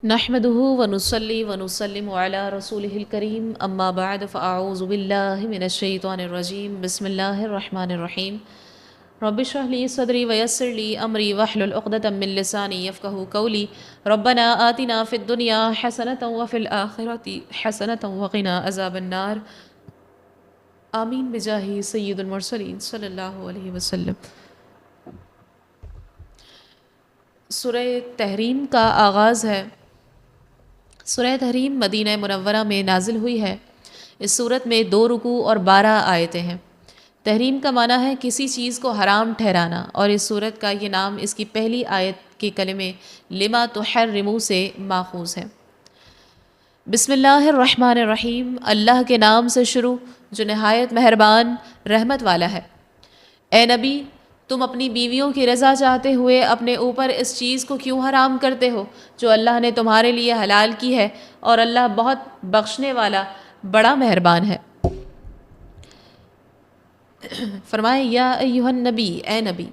نحمده ونصلي ونسلم على رسوله الكريم اما بعد فاعوذ بالله من الشيطان الرجيم بسم الله الرحمن الرحيم رب اشرح لي صدري ويسر لي امري واحلل عقدة من لساني يفقهوا قولي ربنا آتنا في الدنيا حسنة وفي الآخرة حسنة وقنا عذاب النار آمین بجاہ سید المرسلین صلی اللہ علیہ وسلم۔ سورہ تحریم کا آغاز ہے۔ سورہ تحریم مدینہ منورہ میں نازل ہوئی ہے۔ اس صورت میں 2 رکوع اور 12 آیتیں ہیں۔ تحریم کا معنی ہے کسی چیز کو حرام ٹھہرانا، اور اس صورت کا یہ نام اس کی پہلی آیت کے کلمے لما تحرمو سے ماخوذ ہے۔ بسم اللہ الرحمن الرحیم، اللہ کے نام سے شروع جو نہایت مہربان رحمت والا ہے۔ اے نبی، تم اپنی بیویوں کی رضا چاہتے ہوئے اپنے اوپر اس چیز کو کیوں حرام کرتے ہو جو اللہ نے تمہارے لیے حلال کی ہے، اور اللہ بہت بخشنے والا بڑا مہربان ہے۔ فرمائے یا ایھا النبی، اے نبی۔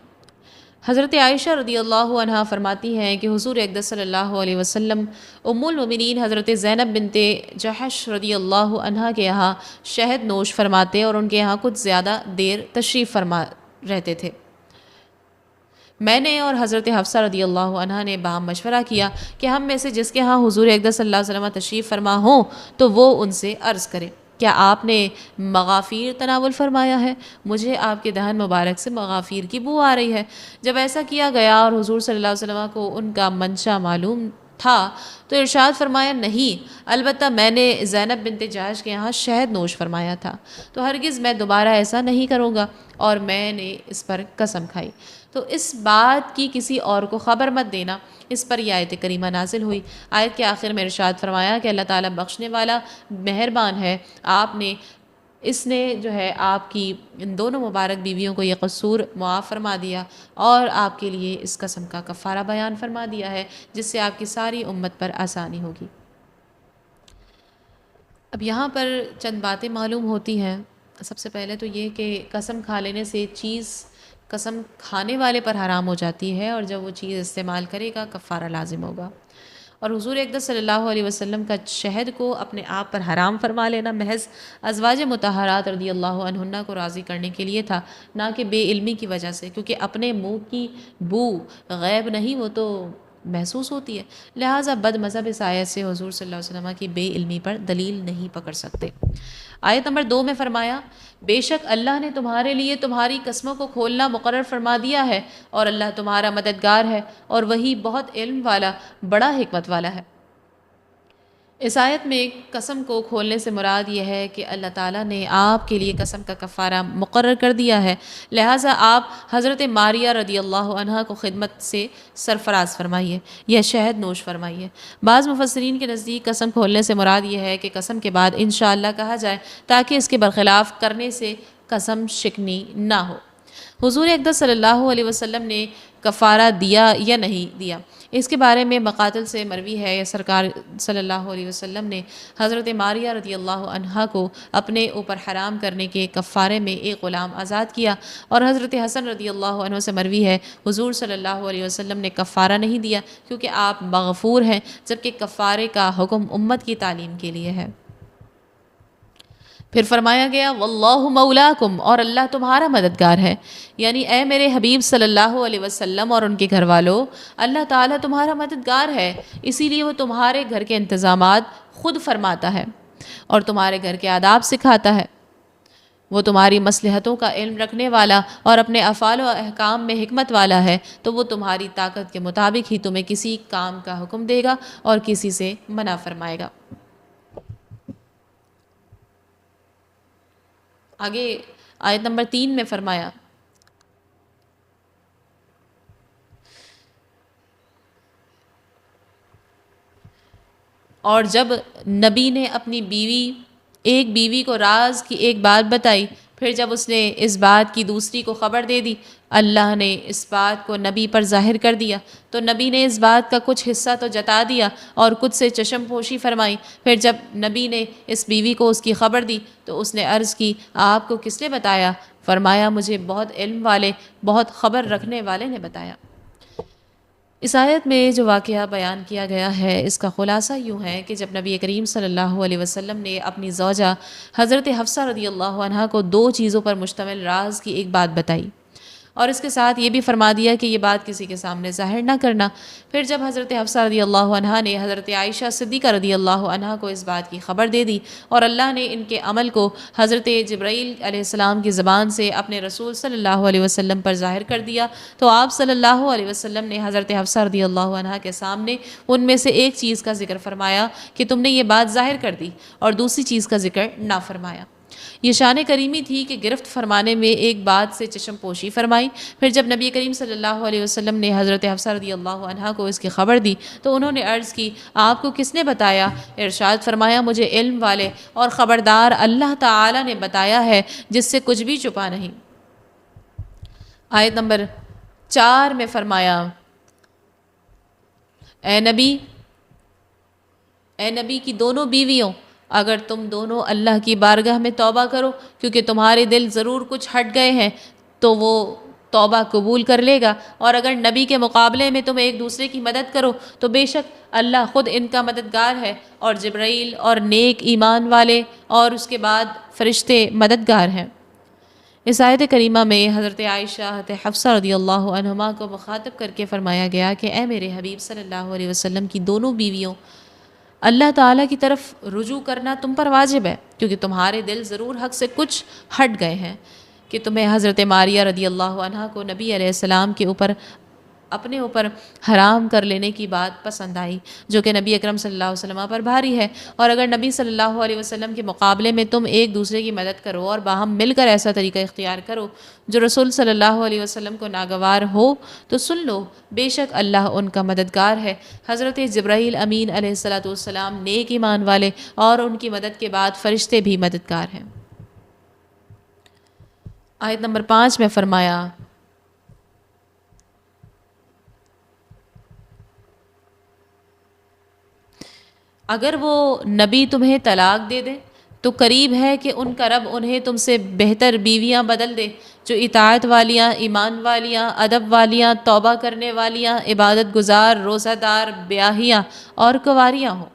حضرت عائشہ رضی اللہ عنہا فرماتی ہیں کہ حضور اقدس صلی اللہ علیہ وسلم ام المؤمنین حضرت زینب بنت جحش رضی اللہ عنہا کے یہاں شہد نوش فرماتے اور ان کے یہاں کچھ زیادہ دیر تشریف فرما رہتے تھے۔ میں نے اور حضرت حفصہ رضی اللہ عنہا نے باہم مشورہ کیا کہ ہم میں سے جس کے ہاں حضور اقدس صلی اللہ علیہ وسلم تشریف فرما ہوں تو وہ ان سے عرض کرے، کیا آپ نے مغافیر تناول فرمایا ہے؟ مجھے آپ کے دہن مبارک سے مغافیر کی بو آ رہی ہے۔ جب ایسا کیا گیا اور حضور صلی اللہ علیہ وسلم کو ان کا منشا معلوم تھا تو ارشاد فرمایا، نہیں، البتہ میں نے زینب بنت جحش کے یہاں شہد نوش فرمایا تھا، تو ہرگز میں دوبارہ ایسا نہیں کروں گا، اور میں نے اس پر قسم کھائی۔ تو اس بات کی کسی اور کو خبر مت دینا، اس پر یہ آیت کریمہ نازل ہوئی۔ آیت کے آخر میں ارشاد فرمایا کہ اللہ تعالیٰ بخشنے والا مہربان ہے، اس نے جو ہے آپ کی ان دونوں مبارک بیویوں کو یہ قصور معاف فرما دیا، اور آپ کے لیے اس قسم کا کفارہ بیان فرما دیا ہے جس سے آپ کی ساری امت پر آسانی ہوگی۔ اب یہاں پر چند باتیں معلوم ہوتی ہیں۔ سب سے پہلے تو یہ کہ قسم کھا لینے سے چیز قسم کھانے والے پر حرام ہو جاتی ہے، اور جب وہ چیز استعمال کرے گا کفارہ لازم ہوگا۔ اور حضور اقدس صلی اللہ علیہ وسلم کا شہد کو اپنے آپ پر حرام فرما لینا محض ازواج مطہرات رضی اللہ عنہن کو راضی کرنے کے لیے تھا، نہ کہ بے علمی کی وجہ سے، کیونکہ اپنے منہ کی بو غیب نہیں، وہ تو محسوس ہوتی ہے، لہٰذا بد مذہب اس آیت سے حضور صلی اللہ علیہ وسلم کی بے علمی پر دلیل نہیں پکڑ سکتے۔ آیت نمبر 2 میں فرمایا، بے شک اللہ نے تمہارے لیے تمہاری قسموں کو کھولنا مقرر فرما دیا ہے، اور اللہ تمہارا مددگار ہے، اور وہی بہت علم والا بڑا حکمت والا ہے۔ اس آیت میں قسم کو کھولنے سے مراد یہ ہے کہ اللہ تعالیٰ نے آپ کے لیے قسم کا کفارہ مقرر کر دیا ہے، لہٰذا آپ حضرت ماریہ رضی اللہ عنہا کو خدمت سے سرفراز فرمائیے یا شہد نوش فرمائیے۔ بعض مفسرین کے نزدیک قسم کھولنے سے مراد یہ ہے کہ قسم کے بعد انشاءاللہ کہا جائے تاکہ اس کے برخلاف کرنے سے قسم شکنی نہ ہو۔ حضور اقدس صلی اللہ علیہ وسلم نے کفارہ دیا یا نہیں دیا، اس کے بارے میں مقاتل سے مروی ہے، سرکار صلی اللہ علیہ وسلم نے حضرت ماریہ رضی اللہ عنہا کو اپنے اوپر حرام کرنے کے کفارے میں ایک غلام آزاد کیا، اور حضرت حسن رضی اللہ عنہ سے مروی ہے حضور صلی اللہ علیہ وسلم نے کفارہ نہیں دیا کیونکہ آپ مغفور ہیں، جبکہ کفارے کا حکم امت کی تعلیم کے لیے ہے۔ پھر فرمایا گیا واللہ مولاکم، اور اللہ تمہارا مددگار ہے، یعنی اے میرے حبیب صلی اللہ علیہ وسلم اور ان کے گھر والوں، اللہ تعالیٰ تمہارا مددگار ہے، اسی لیے وہ تمہارے گھر کے انتظامات خود فرماتا ہے اور تمہارے گھر کے آداب سکھاتا ہے۔ وہ تمہاری مصلحتوں کا علم رکھنے والا اور اپنے افعال و احکام میں حکمت والا ہے، تو وہ تمہاری طاقت کے مطابق ہی تمہیں کسی کام کا حکم دے گا اور کسی سے منع فرمائے گا۔ آگے آیت نمبر 3 میں فرمایا، اور جب نبی نے اپنی ایک بیوی کو راز کی ایک بات بتائی، پھر جب اس نے اس بات کی دوسری کو خبر دے دی، اللہ نے اس بات کو نبی پر ظاہر کر دیا، تو نبی نے اس بات کا کچھ حصہ تو جتا دیا اور کچھ سے چشم پوشی فرمائی۔ پھر جب نبی نے اس بیوی کو اس کی خبر دی تو اس نے عرض کی، آپ کو کس نے بتایا؟ فرمایا، مجھے بہت علم والے، بہت خبر رکھنے والے نے بتایا۔ اس آیت میں جو واقعہ بیان کیا گیا ہے اس کا خلاصہ یوں ہے کہ جب نبی کریم صلی اللہ علیہ وسلم نے اپنی زوجہ حضرت حفصہ رضی اللہ عنہا کو 2 چیزوں پر مشتمل راز کی ایک بات بتائی اور اس کے ساتھ یہ بھی فرما دیا کہ یہ بات کسی کے سامنے ظاہر نہ کرنا، پھر جب حضرت حفصہ رضی اللہ عنہا نے حضرت عائشہ صدیقہ رضی اللہ عنہا کو اس بات کی خبر دے دی اور اللہ نے ان کے عمل کو حضرت جبرائیل علیہ السلام کی زبان سے اپنے رسول صلی اللہ علیہ وسلم پر ظاہر کر دیا، تو آپ صلی اللہ علیہ وسلم نے حضرت حفصہ رضی اللہ عنہا کے سامنے ان میں سے ایک چیز کا ذکر فرمایا کہ تم نے یہ بات ظاہر کر دی اور دوسری چیز کا ذکر نہ فرمایا۔ یہ شان کریمی تھی کہ گرفت فرمانے میں ایک بات سے چشم پوشی فرمائی، پھر جب نبی کریم صلی اللہ علیہ وسلم نے حضرت حفصہ رضی اللہ عنہا کو اس کی خبر دی تو انہوں نے عرض کی، آپ کو کس نے بتایا؟ ارشاد فرمایا، مجھے علم والے اور خبردار اللہ تعالی نے بتایا ہے جس سے کچھ بھی چھپا نہیں۔ آیت نمبر 4 میں فرمایا، اے نبی کی دونوں بیویوں، اگر تم دونوں اللہ کی بارگاہ میں توبہ کرو کیونکہ تمہارے دل ضرور کچھ ہٹ گئے ہیں تو وہ توبہ قبول کر لے گا، اور اگر نبی کے مقابلے میں تم ایک دوسرے کی مدد کرو تو بے شک اللہ خود ان کا مددگار ہے، اور جبرائیل اور نیک ایمان والے اور اس کے بعد فرشتے مددگار ہیں۔ اس آیت کریمہ میں حضرت عائشہ حضرت حفصہ رضی اللہ عنہما کو مخاطب کر کے فرمایا گیا کہ اے میرے حبیب صلی اللہ علیہ وسلم کی دونوں بیویوں، اللہ تعالیٰ کی طرف رجوع کرنا تم پر واجب ہے کیونکہ تمہارے دل ضرور حق سے کچھ ہٹ گئے ہیں کہ تمہیں حضرت ماریہ رضی اللہ عنہا کو نبی علیہ السلام کے اپنے اوپر حرام کر لینے کی بات پسند آئی جو کہ نبی اکرم صلی اللہ علیہ وسلم پر بھاری ہے، اور اگر نبی صلی اللہ علیہ وسلم کے مقابلے میں تم ایک دوسرے کی مدد کرو اور باہم مل کر ایسا طریقہ اختیار کرو جو رسول صلی اللہ علیہ وسلم کو ناگوار ہو تو سن لو بے شک اللہ ان کا مددگار ہے۔ حضرت جبرائیل امین علیہ السلام نیک ایمان والے اور ان کی مدد کے بعد فرشتے بھی مددگار ہیں۔ آیت نمبر 5 میں فرمایا، اگر وہ نبی تمہیں طلاق دے دے تو قریب ہے کہ ان کا رب انہیں تم سے بہتر بیویاں بدل دے جو اطاعت والیاں، ایمان والیاں، ادب والیاں، توبہ کرنے والیاں، عبادت گزار، روزہ دار، بیاہیاں اور کنواریاں ہوں۔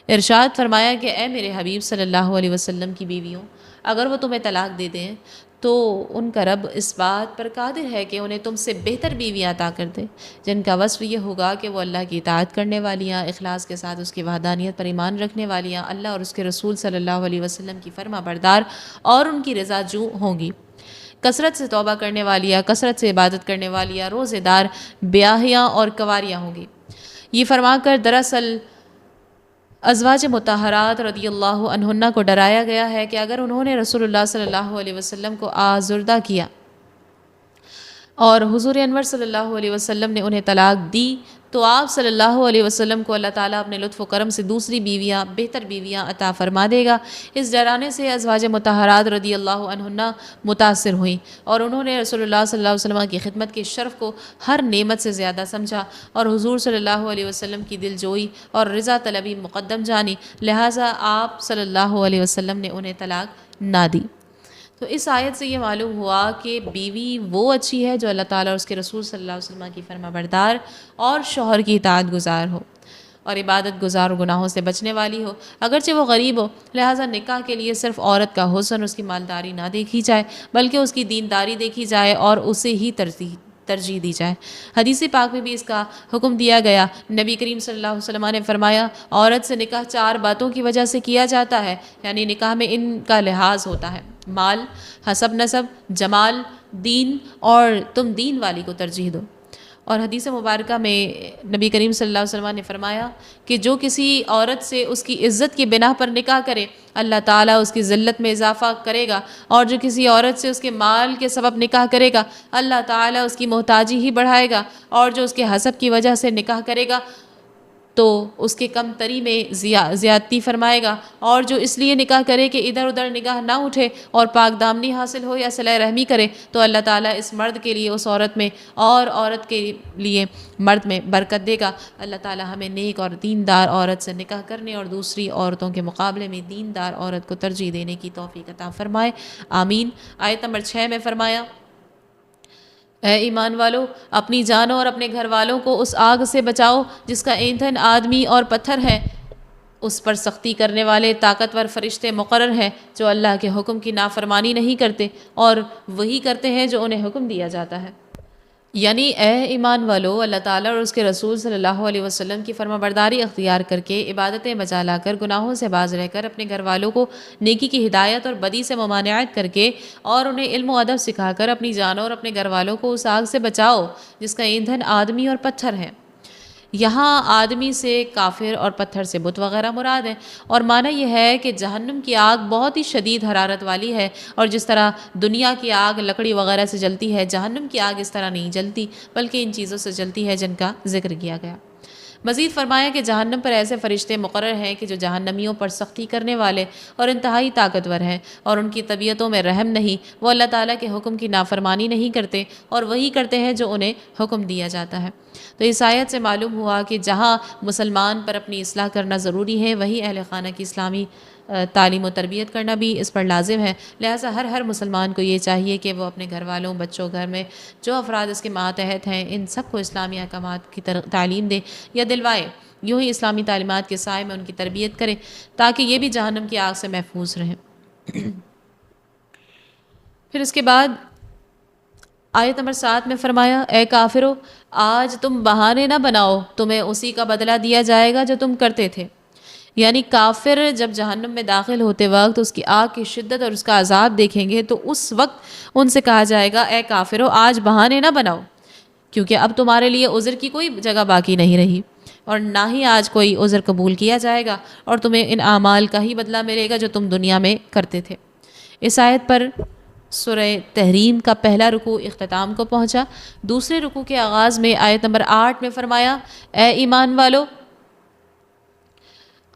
ارشاد فرمایا کہ اے میرے حبیب صلی اللہ علیہ وسلم کی بیویوں، اگر وہ تمہیں طلاق دے دیں تو ان کا رب اس بات پر قادر ہے کہ انہیں تم سے بہتر بیویاں عطا کر دے جن کا وصف یہ ہوگا کہ وہ اللہ کی اطاعت کرنے والیاں، اخلاص کے ساتھ اس کی وحدانیت پر ایمان رکھنے والیاں، اللہ اور اس کے رسول صلی اللہ علیہ وسلم کی فرما بردار اور ان کی رضا جو ہوں گی، کثرت سے توبہ کرنے والیاں، کثرت سے عبادت کرنے والیاں، روزے دار، بیاہیاں اور کنواریاں ہوں گی۔ یہ فرما کر دراصل ازواج مطہرات رضی اللہ عنہن کو ڈرایا گیا ہے کہ اگر انہوں نے رسول اللہ صلی اللہ علیہ وسلم کو آزردہ کیا اور حضور انور صلی اللہ علیہ وسلم نے انہیں طلاق دی تو آپ صلی اللہ علیہ وسلم کو اللہ تعالیٰ اپنے لطف و کرم سے دوسری بیویاں، بہتر بیویاں عطا فرما دے گا۔ اس ڈرانے سے ازواج مطہرات رضی اللہ عنہن متاثر ہوئیں اور انہوں نے رسول اللہ صلی اللہ علیہ وسلم کی خدمت کے شرف کو ہر نعمت سے زیادہ سمجھا اور حضور صلی اللہ علیہ وسلم کی دل جوئی اور رضا طلبی مقدم جانی، لہٰذا آپ صلی اللہ علیہ وسلم نے انہیں طلاق نہ دی۔ تو اس آیت سے یہ معلوم ہوا کہ بیوی وہ اچھی ہے جو اللہ تعالیٰ اور اس کے رسول صلی اللہ علیہ وسلم کی فرما بردار اور شوہر کی اطاعت گزار ہو اور عبادت گزار و گناہوں سے بچنے والی ہو، اگرچہ وہ غریب ہو۔ لہٰذا نکاح کے لیے صرف عورت کا حسن، اس کی مالداری نہ دیکھی جائے بلکہ اس کی دینداری دیکھی جائے اور اسے ہی ترجیح دی جائے۔ حدیث پاک میں بھی اس کا حکم دیا گیا۔ نبی کریم صلی اللہ علیہ وسلم نے فرمایا، عورت سے نکاح 4 باتوں کی وجہ سے کیا جاتا ہے، یعنی نکاح میں ان کا لحاظ ہوتا ہے: مال، حسب نسب، جمال، دین، اور تم دین والی کو ترجیح دو۔ اور حدیث مبارکہ میں نبی کریم صلی اللہ علیہ وسلم نے فرمایا کہ جو کسی عورت سے اس کی عزت کی بنا پر نکاح کرے اللہ تعالیٰ اس کی ذلت میں اضافہ کرے گا، اور جو کسی عورت سے اس کے مال کے سبب نکاح کرے گا اللہ تعالیٰ اس کی محتاجی ہی بڑھائے گا، اور جو اس کے حسب کی وجہ سے نکاح کرے گا تو اس کے کم تری میں زیادتی فرمائے گا، اور جو اس لیے نکاح کرے کہ ادھر ادھر نگاہ نہ اٹھے اور پاک دامنی حاصل ہو یا صلہ رحمی کرے تو اللہ تعالیٰ اس مرد کے لیے اس عورت میں اور عورت کے لیے مرد میں برکت دے گا۔ اللہ تعالیٰ ہمیں نیک اور دیندار عورت سے نکاح کرنے اور دوسری عورتوں کے مقابلے میں دیندار عورت کو ترجیح دینے کی توفیق عطا فرمائے، آمین۔ آیت نمبر 6 میں فرمایا، اے ایمان والو، اپنی جانوں اور اپنے گھر والوں کو اس آگ سے بچاؤ جس کا ایندھن آدمی اور پتھر ہے، اس پر سختی کرنے والے طاقتور فرشتے مقرر ہیں جو اللہ کے حکم کی نافرمانی نہیں کرتے اور وہی کرتے ہیں جو انہیں حکم دیا جاتا ہے۔ یعنی اے ایمان والو، اللہ تعالیٰ اور اس کے رسول صلی اللہ علیہ وسلم کی فرما برداری اختیار کر کے، عبادتیں بجا لا کر، گناہوں سے باز رہ کر، اپنے گھر والوں کو نیکی کی ہدایت اور بدی سے ممانعت کر کے، اور انہیں علم و ادب سکھا کر اپنی جانوں اور اپنے گھر والوں کو اس آگ سے بچاؤ جس کا ایندھن آدمی اور پتھر ہے۔ یہاں آدمی سے کافر اور پتھر سے بت وغیرہ مراد ہیں، اور معنی یہ ہے کہ جہنم کی آگ بہت ہی شدید حرارت والی ہے، اور جس طرح دنیا کی آگ لکڑی وغیرہ سے جلتی ہے، جہنم کی آگ اس طرح نہیں جلتی بلکہ ان چیزوں سے جلتی ہے جن کا ذکر کیا گیا۔ مزید فرمایا کہ جہنم پر ایسے فرشتے مقرر ہیں کہ جو جہنمیوں پر سختی کرنے والے اور انتہائی طاقتور ہیں، اور ان کی طبیعتوں میں رحم نہیں، وہ اللہ تعالیٰ کے حکم کی نافرمانی نہیں کرتے اور وہی کرتے ہیں جو انہیں حکم دیا جاتا ہے۔ تو اس آیت سے معلوم ہوا کہ جہاں مسلمان پر اپنی اصلاح کرنا ضروری ہے، وہی اہل خانہ کی اسلامی تعلیم و تربیت کرنا بھی اس پر لازم ہے۔ لہٰذا ہر مسلمان کو یہ چاہیے کہ وہ اپنے گھر والوں، بچوں، گھر میں جو افراد اس کے ماتحت ہیں، ان سب کو اسلامی احکامات کی تعلیم دے یا دلوائے، یوں ہی اسلامی تعلیمات کے سائے میں ان کی تربیت کرے تاکہ یہ بھی جہنم کی آگ سے محفوظ رہیں۔ پھر اس کے بعد آیت نمبر 7 میں فرمایا، اے کافرو، آج تم بہانے نہ بناؤ، تمہیں اسی کا بدلہ دیا جائے گا جو تم کرتے تھے۔ یعنی کافر جب جہنم میں داخل ہوتے وقت اس کی آگ کی شدت اور اس کا عذاب دیکھیں گے تو اس وقت ان سے کہا جائے گا، اے کافرو، آج بہانے نہ بناؤ، کیونکہ اب تمہارے لیے عذر کی کوئی جگہ باقی نہیں رہی، اور نہ ہی آج کوئی عذر قبول کیا جائے گا، اور تمہیں ان اعمال کا ہی بدلہ ملے گا جو تم دنیا میں کرتے تھے۔ اس آیت پر سورہ تحریم کا پہلا رکوع اختتام کو پہنچا۔ دوسرے رکوع کے آغاز میں آیت نمبر 8 میں فرمایا، اے ایمان والو،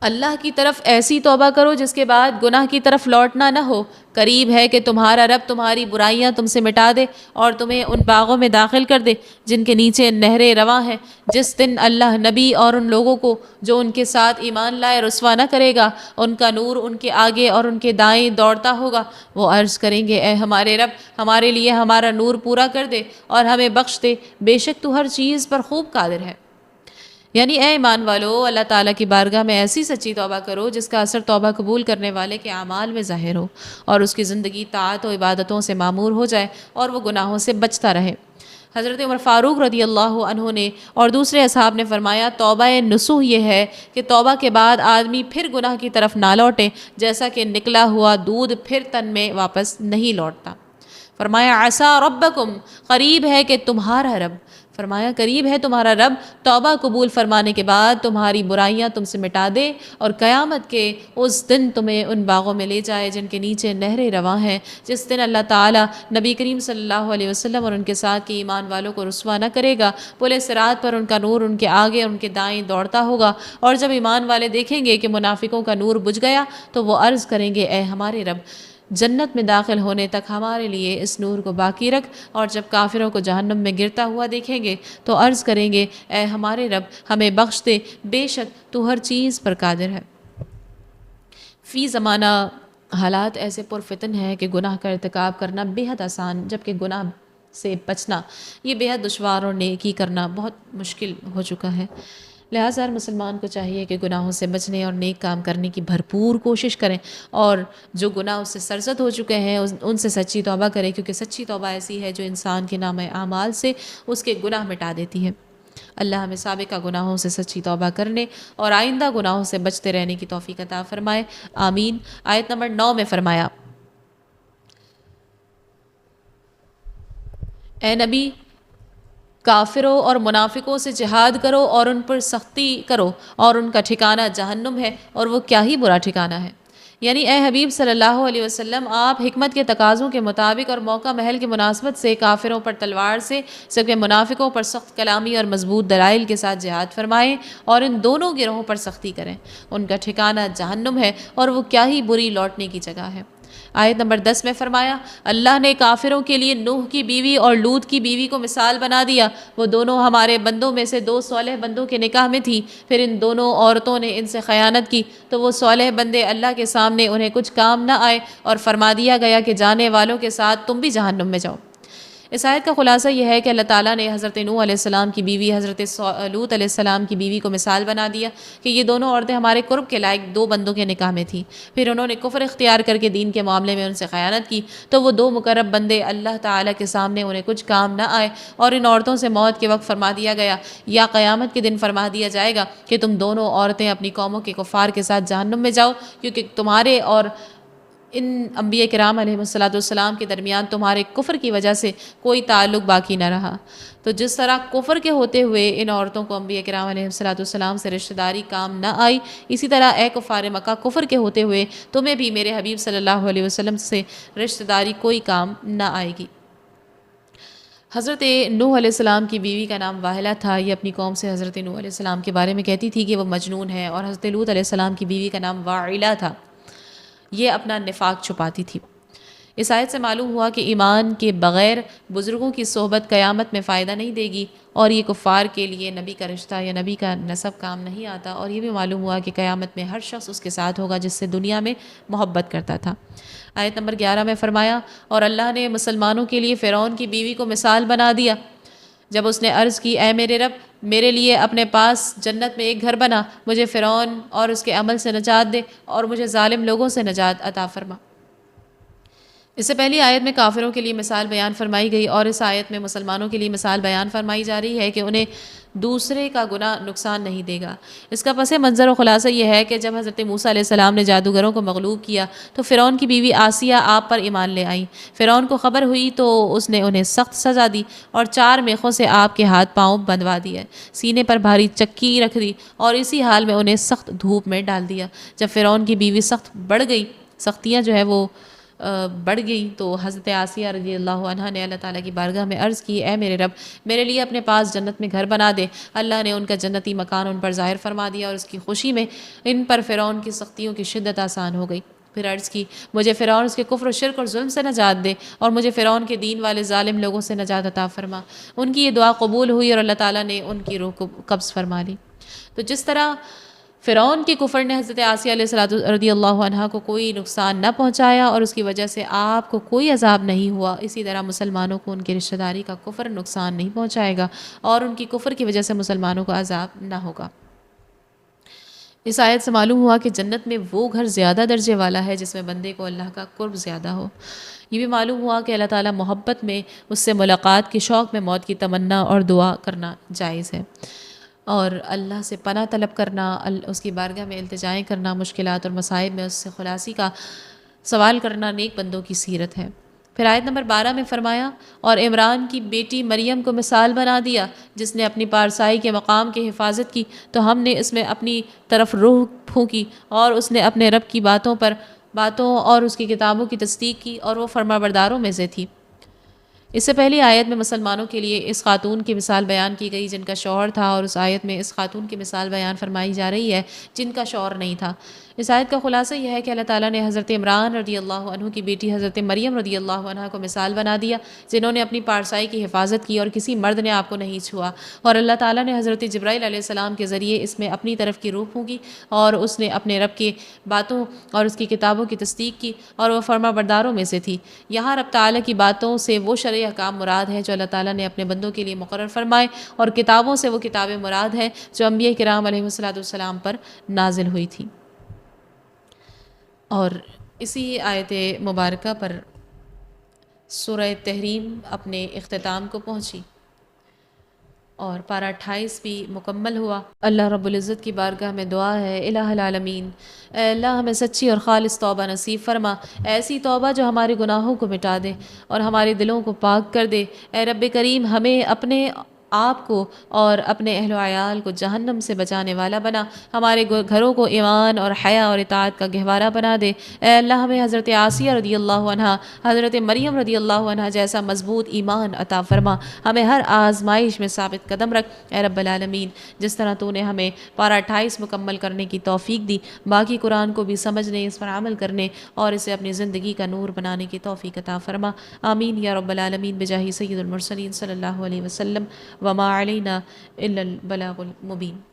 اللہ کی طرف ایسی توبہ کرو جس کے بعد گناہ کی طرف لوٹنا نہ ہو۔ قریب ہے کہ تمہارا رب تمہاری برائیاں تم سے مٹا دے اور تمہیں ان باغوں میں داخل کر دے جن کے نیچے نہریں رواں ہیں۔ جس دن اللہ نبی اور ان لوگوں کو جو ان کے ساتھ ایمان لائے رسوا نہ کرے گا، ان کا نور ان کے آگے اور ان کے دائیں دوڑتا ہوگا۔ وہ عرض کریں گے، اے ہمارے رب، ہمارے لیے ہمارا نور پورا کر دے اور ہمیں بخش دے، بے شک تو ہر چیز پر خوب قادر ہے۔ یعنی اے ایمان والو، اللہ تعالیٰ کی بارگاہ میں ایسی سچی توبہ کرو جس کا اثر توبہ قبول کرنے والے کے اعمال میں ظاہر ہو، اور اس کی زندگی طاعت و عبادتوں سے معمور ہو جائے اور وہ گناہوں سے بچتا رہے۔ حضرت عمر فاروق رضی اللہ عنہ نے اور دوسرے اصحاب نے فرمایا، توبہ نصوح یہ ہے کہ توبہ کے بعد آدمی پھر گناہ کی طرف نہ لوٹے، جیسا کہ نکلا ہوا دودھ پھر تن میں واپس نہیں لوٹتا۔ فرمایا، عسیٰ ربکم، قریب ہے کہ تمہارا رب، فرمایا قریب ہے تمہارا رب توبہ قبول فرمانے کے بعد تمہاری برائیاں تم سے مٹا دے اور قیامت کے اس دن تمہیں ان باغوں میں لے جائے جن کے نیچے نہریں رواں ہیں، جس دن اللہ تعالیٰ نبی کریم صلی اللہ علیہ وسلم اور ان کے ساتھ کے ایمان والوں کو رسوا نہ کرے گا۔ پل صراط پر ان کا نور ان کے آگے اور ان کے دائیں دوڑتا ہوگا، اور جب ایمان والے دیکھیں گے کہ منافقوں کا نور بجھ گیا تو وہ عرض کریں گے، اے ہمارے رب، جنت میں داخل ہونے تک ہمارے لیے اس نور کو باقی رکھ۔ اور جب کافروں کو جہنم میں گرتا ہوا دیکھیں گے تو عرض کریں گے، اے ہمارے رب، ہمیں بخش دے، بے شک تو ہر چیز پر قادر ہے۔ فی زمانہ حالات ایسے پرفتن ہیں کہ گناہ کا ارتکاب کرنا بے حد آسان، جبکہ گناہ سے بچنا یہ بے حد دشوار اور نیکی کرنا بہت مشکل ہو چکا ہے۔ لہٰذا ہر مسلمان کو چاہیے کہ گناہوں سے بچنے اور نیک کام کرنے کی بھرپور کوشش کریں، اور جو گناہ اس سے سرزد ہو چکے ہیں ان سے سچی توبہ کریں، کیونکہ سچی توبہ ایسی ہے جو انسان کے نامہ اعمال سے اس کے گناہ مٹا دیتی ہے۔ اللہ ہمیں سابقہ گناہوں سے سچی توبہ کرنے اور آئندہ گناہوں سے بچتے رہنے کی توفیق عطا فرمائے، آمین۔ آیت نمبر 9 میں فرمایا، اے نبی، کافروں اور منافقوں سے جہاد کرو اور ان پر سختی کرو، اور ان کا ٹھکانہ جہنم ہے، اور وہ کیا ہی برا ٹھکانہ ہے۔ یعنی اے حبیب صلی اللہ علیہ وسلم، آپ حکمت کے تقاضوں کے مطابق اور موقع محل کی مناسبت سے کافروں پر تلوار سے، جبکہ منافقوں پر سخت کلامی اور مضبوط دلائل کے ساتھ جہاد فرمائیں، اور ان دونوں گروہوں پر سختی کریں۔ ان کا ٹھکانہ جہنم ہے، اور وہ کیا ہی بری لوٹنے کی جگہ ہے۔ آیت نمبر 10 میں فرمایا، اللہ نے کافروں کے لیے نوح کی بیوی اور لوط کی بیوی کو مثال بنا دیا، وہ دونوں ہمارے بندوں میں سے 2 صالح بندوں کے نکاح میں تھی، پھر ان دونوں عورتوں نے ان سے خیانت کی تو وہ صالح بندے اللہ کے سامنے انہیں کچھ کام نہ آئے، اور فرما دیا گیا کہ جانے والوں کے ساتھ تم بھی جہنم میں جاؤ۔ اس آیت کا خلاصہ یہ ہے کہ اللہ تعالیٰ نے حضرت نوح علیہ السلام کی بیوی حضرت لوط علیہ السلام کی بیوی کو مثال بنا دیا کہ یہ دونوں عورتیں ہمارے قرب کے لائق دو بندوں کے نکاح میں تھیں، پھر انہوں نے کفر اختیار کر کے دین کے معاملے میں ان سے خیانت کی تو وہ دو مقرب بندے اللہ تعالیٰ کے سامنے انہیں کچھ کام نہ آئے، اور ان عورتوں سے موت کے وقت فرما دیا گیا یا قیامت کے دن فرما دیا جائے گا کہ تم دونوں عورتیں اپنی قوموں کے کفار کے ساتھ جہنم میں جاؤ، کیونکہ تمہارے اور ان انبیاء کرام علیہ السلام کے درمیان تمہارے کفر کی وجہ سے کوئی تعلق باقی نہ رہا۔ تو جس طرح کفر کے ہوتے ہوئے ان عورتوں کو انبیاء کرام علیہ السلام سے رشتہ داری کام نہ آئی، اسی طرح اے کفار مکہ کفر کے ہوتے ہوئے تمہیں بھی میرے حبیب صلی اللہ علیہ وسلم سے رشتہ داری کوئی کام نہ آئے گی۔ حضرت نوح علیہ السلام کی بیوی کا نام واحلہ تھا، یہ اپنی قوم سے حضرت نوح علیہ السلام کے بارے میں کہتی تھی کہ وہ مجنون ہے، اور حضرت لوط علیہ السلام کی بیوی کا نام واعلہ تھا، یہ اپنا نفاق چھپاتی تھی۔ اس آیت سے معلوم ہوا کہ ایمان کے بغیر بزرگوں کی صحبت قیامت میں فائدہ نہیں دے گی، اور یہ کفار کے لیے نبی کا رشتہ یا نبی کا نسب کام نہیں آتا، اور یہ بھی معلوم ہوا کہ قیامت میں ہر شخص اس کے ساتھ ہوگا جس سے دنیا میں محبت کرتا تھا۔ آیت نمبر 11 میں فرمایا، اور اللہ نے مسلمانوں کے لیے فرعون کی بیوی کو مثال بنا دیا جب اس نے عرض کی، اے میرے رب، میرے لیے اپنے پاس جنت میں ایک گھر بنا، مجھے فرعون اور اس کے عمل سے نجات دے، اور مجھے ظالم لوگوں سے نجات عطا فرما۔ اس سے پہلی آیت میں کافروں کے لیے مثال بیان فرمائی گئی، اور اس آیت میں مسلمانوں کے لیے مثال بیان فرمائی جا رہی ہے کہ انہیں دوسرے کا گناہ نقصان نہیں دے گا۔ اس کا پس منظر و خلاصہ یہ ہے کہ جب حضرت موسیٰ علیہ السلام نے جادوگروں کو مغلوب کیا تو فرعون کی بیوی آسیہ آپ پر ایمان لے آئیں۔ فرعون کو خبر ہوئی تو اس نے انہیں سخت سزا دی، اور 4 میخوں سے آپ کے ہاتھ پاؤں بندھوا دیے، سینے پر بھاری چکی رکھ دی، اور اسی حال میں انہیں سخت دھوپ میں ڈال دیا۔ جب فرعون کی بیوی سخت بڑھ گئی، سختیاں جو ہے وہ بڑھ گئی، تو حضرت آسیہ رضی اللہ عنہ نے اللہ تعالیٰ کی بارگاہ میں عرض کی، اے میرے رب، میرے لیے اپنے پاس جنت میں گھر بنا دے۔ اللہ نے ان کا جنتی مکان ان پر ظاہر فرما دیا، اور اس کی خوشی میں ان پر فرعون کی سختیوں کی شدت آسان ہو گئی۔ پھر عرض کی، مجھے فرعون اس کے کفر و شرک اور ظلم سے نجات دے، اور مجھے فرعون کے دین والے ظالم لوگوں سے نجات عطا فرما۔ ان کی یہ دعا قبول ہوئی، اور اللہ تعالیٰ نے ان کی روح کو قبض فرما لی۔ تو جس طرح فرعون کے کفر نے حضرت آسیہ علیہ رضی اللہ عنہ کو کوئی نقصان نہ پہنچایا، اور اس کی وجہ سے آپ کو کوئی عذاب نہیں ہوا، اسی طرح مسلمانوں کو ان کی رشتہ داری کا کفر نقصان نہیں پہنچائے گا، اور ان کی کفر کی وجہ سے مسلمانوں کو عذاب نہ ہوگا۔ اس آیت سے معلوم ہوا کہ جنت میں وہ گھر زیادہ درجے والا ہے جس میں بندے کو اللہ کا قرب زیادہ ہو۔ یہ بھی معلوم ہوا کہ اللہ تعالیٰ محبت میں اس سے ملاقات کے شوق میں موت کی تمنا اور دعا کرنا جائز ہے، اور اللہ سے پناہ طلب کرنا، اس کی بارگاہ میں التجائیں کرنا، مشکلات اور مصائب میں اس سے خلاصی کا سوال کرنا نیک بندوں کی سیرت ہے۔ پھر آیت نمبر 12 میں فرمایا، اور عمران کی بیٹی مریم کو مثال بنا دیا جس نے اپنی پارسائی کے مقام کی حفاظت کی، تو ہم نے اس میں اپنی طرف روح پھونکی، اور اس نے اپنے رب کی باتوں اور اس کی کتابوں کی تصدیق کی، اور وہ فرما برداروں میں سے تھی۔ اس سے پہلی آیت میں مسلمانوں کے لیے اس خاتون کی مثال بیان کی گئی جن کا شوہر تھا، اور اس آیت میں اس خاتون کی مثال بیان فرمائی جا رہی ہے جن کا شوہر نہیں تھا۔ اس آیت کا خلاصہ یہ ہے کہ اللہ تعالیٰ نے حضرت عمران رضی اللہ عنہ کی بیٹی حضرت مریم رضی اللہ عنہ کو مثال بنا دیا جنہوں نے اپنی پارسائی کی حفاظت کی، اور کسی مرد نے آپ کو نہیں چھوا، اور اللہ تعالیٰ نے حضرت جبرائیل علیہ السلام کے ذریعے اس میں اپنی طرف کی روح پھونکی، اور اس نے اپنے رب کی باتوں اور اس کی کتابوں کی تصدیق کی، اور وہ فرما برداروں میں سے تھی۔ یہاں رب تعالیٰ کی باتوں سے وہ شرعی احکام مراد ہے جو اللہ تعالیٰ نے اپنے بندوں کے لیے مقرر فرمائے، اور کتابوں سے وہ کتابیں مراد ہے جو انبیاء کرام علیہ السلام پر نازل ہوئی تھی۔ اور اسی آیت مبارکہ پر سورہ تحریم اپنے اختتام کو پہنچی، اور پارہ 28 بھی مکمل ہوا۔ اللہ رب العزت کی بارگاہ میں دعا ہے، الہ العالمین، اے اللہ ہمیں سچی اور خالص توبہ نصیب فرما، ایسی توبہ جو ہمارے گناہوں کو مٹا دے اور ہمارے دلوں کو پاک کر دے۔ اے رب کریم، ہمیں اپنے آپ کو اور اپنے اہل و عیال کو جہنم سے بچانے والا بنا، ہمارے گھروں کو ایمان اور حیا اور اطاعت کا گہوارہ بنا دے۔ اے اللہ ہمیں حضرت آسیہ رضی اللہ عنہ، حضرت مریم رضی اللہ عنہ جیسا مضبوط ایمان عطا فرما، ہمیں ہر آزمائش میں ثابت قدم رکھ اے رب العالمین۔ جس طرح تو نے ہمیں پارہ 28 مکمل کرنے کی توفیق دی، باقی قرآن کو بھی سمجھنے، اس پر عمل کرنے اور اسے اپنی زندگی کا نور بنانے کی توفیق عطا فرما، آمین یا رب العالمین، بجاہ سید المرسلین صلی اللہ علیہ وسلم، وما علینا الا البلاغ المبین۔